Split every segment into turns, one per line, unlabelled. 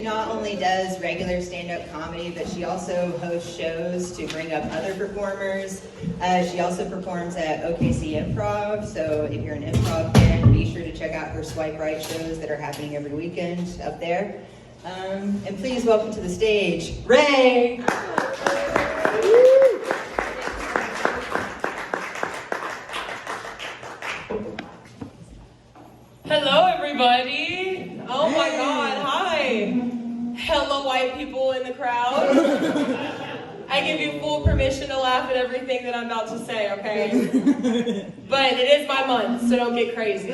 She not only does regular stand-up comedy, but she also hosts shows to bring up other performers. She also performs at OKC Improv, so if you're an improv fan, be sure to check out her Swipe Right shows that are happening every weekend up there. And please welcome to the stage, Ray!
Hello, everybody. Oh my God, hi. Hello, white people in the crowd. I give you full permission to laugh at everything that I'm about to say, okay? But it is my month, so don't get crazy.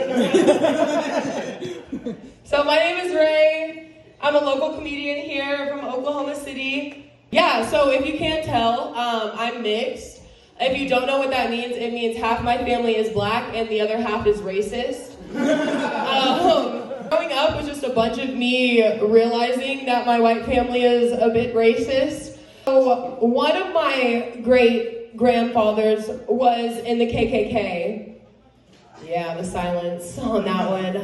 So my name is Ray. I'm a local comedian here from Oklahoma City. Yeah, so if you can't tell, I'm mixed. If you don't know what that means, it means half my family is black and the other half is racist. Growing up was just a bunch of me realizing that my white family is a bit racist. So one of my great-grandfathers was in the KKK. Yeah, the silence on that one.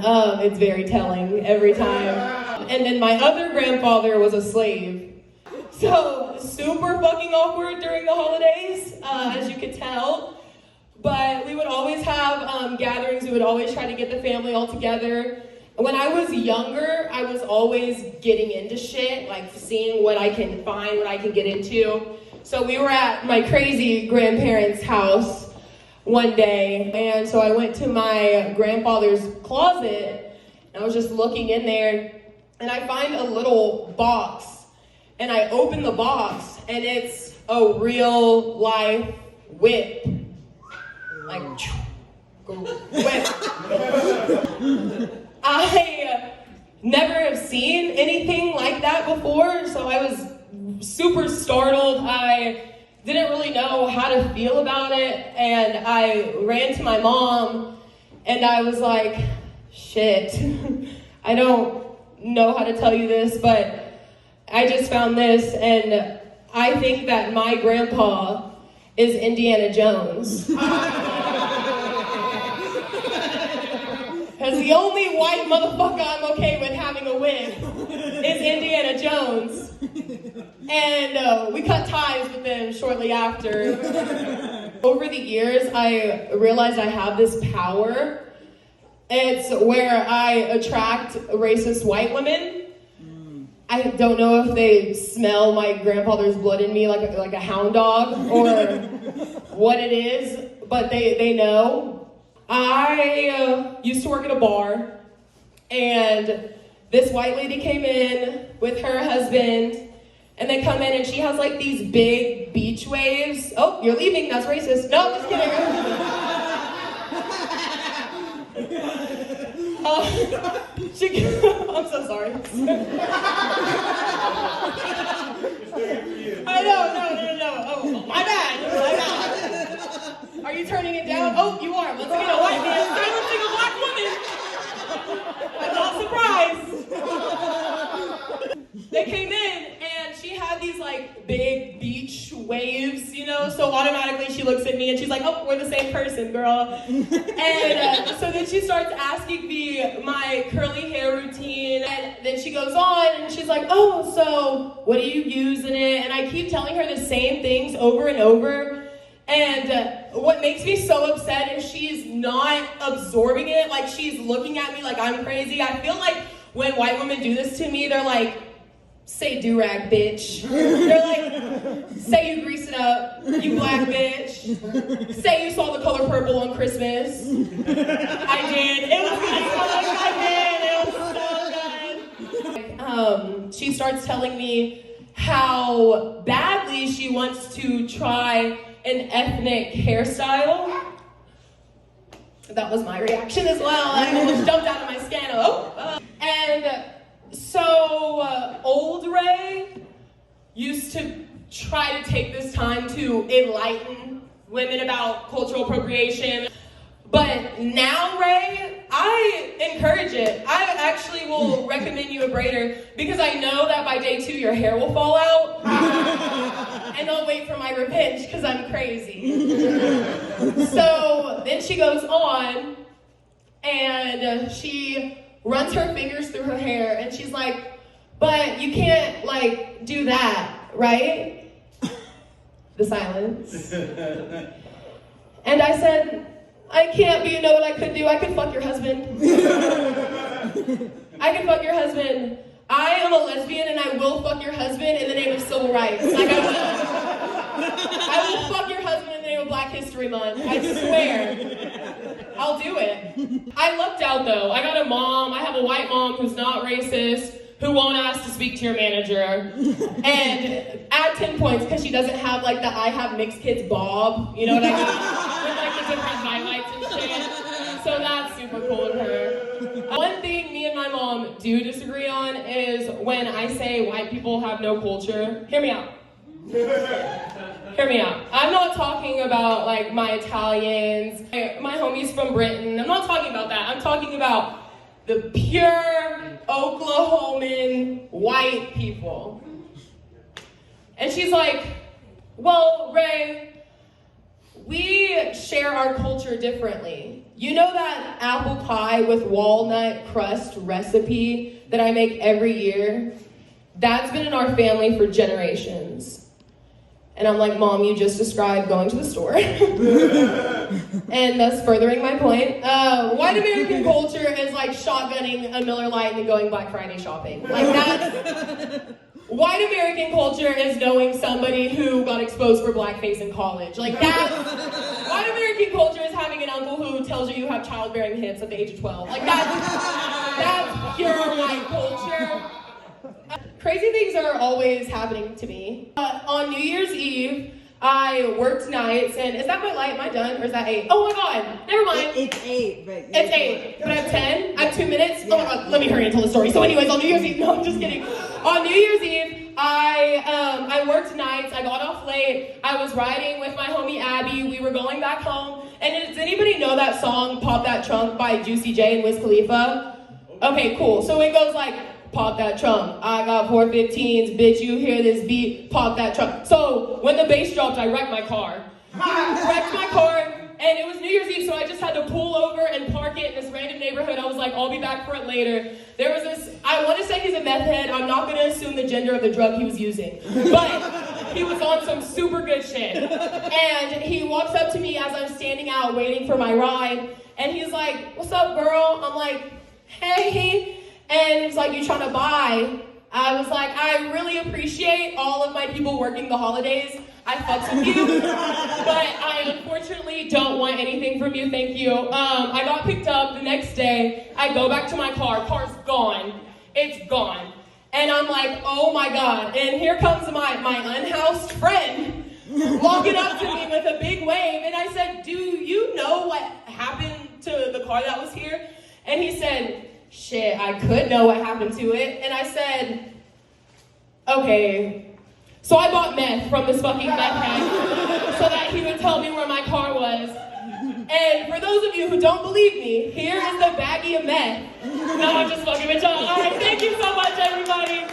It's very telling every time. And then my other grandfather was a slave. So super fucking awkward during the holidays, as you could tell. But we would always have gatherings. We would always try to get the family all together. When I was younger, I was always getting into shit, like seeing what I can find, what I can get into. So we were at my crazy grandparents' house one day, and so I went to my grandfather's closet, and I was just looking in there, and I find a little box, and I open the box, and it's a real life whip. Like, whip. I never have seen anything like that before, so I was super startled. I didn't really know how to feel about it, and I ran to my mom, and I was like, shit, I don't know how to tell you this, but I just found this, and I think that my grandpa is Indiana Jones. Because the only white motherfucker I'm okay with having a whip is Indiana Jones. And we cut ties with them shortly after. Over the years, I realized I have this power. It's where I attract racist white women. I don't know if they smell my grandfather's blood in me like a hound dog or what it is, but they know. I used to work at a bar, and this white lady came in with her husband, and they come in, and she has like these big beach waves. Oh, you're leaving? That's racist. No, just kidding. I'm so sorry. I know, no. Oh, my bad. Are you turning it down? Oh, you are. Once again, a white man silencing a black woman. I'm not surprised. They came in, and she had these like big beach waves, you know, so automatically she looks at me and she's like, oh, we're the same person, girl. And so then she starts asking me my curly hair routine, and then she goes on and she's like, oh, so what do you use in it? And I keep telling her the same things over and over. And what makes me so upset is she's not absorbing it. Like, she's looking at me like I'm crazy. I feel like when white women do this to me, they're like, say do-rag, bitch. They're like, say you grease it up, you black bitch. Say you saw the color purple on Christmas. I did. It was good. I did. It was so good. She starts telling me how badly she wants to try an ethnic hairstyle. That was my reaction as well. I almost jumped out of my skin. And so old Ray used to try to take this time to enlighten women about cultural appropriation. But now, Ray, I encourage it. I actually will recommend you a braider because I know that by day 2 your hair will fall out. And I'll wait for my revenge because I'm crazy. So then she goes on and she runs her fingers through her hair and she's like, but you can't, like, do that, right? The silence. And I said, I can't, but you know what I could do? I could fuck your husband. I can fuck your husband. I am a lesbian and I will fuck your husband in the name of civil rights. Like, I will. I will fuck your husband in the name of Black History Month. I swear. I'll do it. I lucked out though. I got a mom. I have a white mom who's not racist, who won't ask to speak to your manager. And add 10 points because she doesn't have like the I have mixed kids bob. You know what I mean? With like the different highlights and shit. So that's super cool of her. One thing me and my mom do disagree on is when I say white people have no culture. Hear me out. Hear me out. I'm not talking about like my Italians, my homies from Britain. I'm not talking about that. I'm talking about the pure Oklahoman white people. And she's like, well, Ray, we share our culture differently. You know that apple pie with walnut crust recipe that I make every year? That's been in our family for generations. And I'm like, Mom, you just described going to the store. And thus furthering my point. White American culture is like shotgunning a Miller Lite and going Black Friday shopping. Like that. White American culture is knowing somebody who got exposed for blackface in college. Like that. White American culture is having an uncle who tells you have childbearing hips at the age of 12. Like that's pure white culture. Crazy things are always happening to me. On New Year's Eve, I worked nights, and is that my light? Am I done, or is that 8? Oh my God, never mind.
It's 8, but...
It's 8, but I have 10? I have 2 minutes? Oh my God, let me hurry and tell the story. So anyways, on New Year's Eve, no, I'm just kidding. On New Year's Eve, I worked nights, I got off late, I was riding with my homie Abby, we were going back home, and does anybody know that song, Pop That Trunk by Juicy J and Wiz Khalifa? Okay, cool, so it goes like, pop that trunk. I got 415s, bitch, you hear this beat, pop that trunk. So when the bass dropped, I wrecked my car. I wrecked my car, and it was New Year's Eve, so I just had to pull over and park it in this random neighborhood. I was like, I'll be back for it later. There was this, I want to say he's a meth head. I'm not going to assume the gender of the drug he was using. But he was on some super good shit. And he walks up to me as I'm standing out waiting for my ride, and he's like, what's up, girl? I'm like, hey. And he's like, you trying to buy? I was like, I really appreciate all of my people working the holidays. I fucks with you, but I unfortunately don't want anything from you, thank you. I got picked up the next day. I go back to my car, car's gone. It's gone. And I'm like, oh my God. And here comes my unhoused friend walking up to me with a big wave. And I said, do you know what happened to the car that was here? And he said, shit, I could know what happened to it. And I said, okay. So I bought meth from this fucking meth head so that he would tell me where my car was. And for those of you who don't believe me, here is the baggie of meth. No, I'm just fucking with y'all. All right, thank you so much, everybody.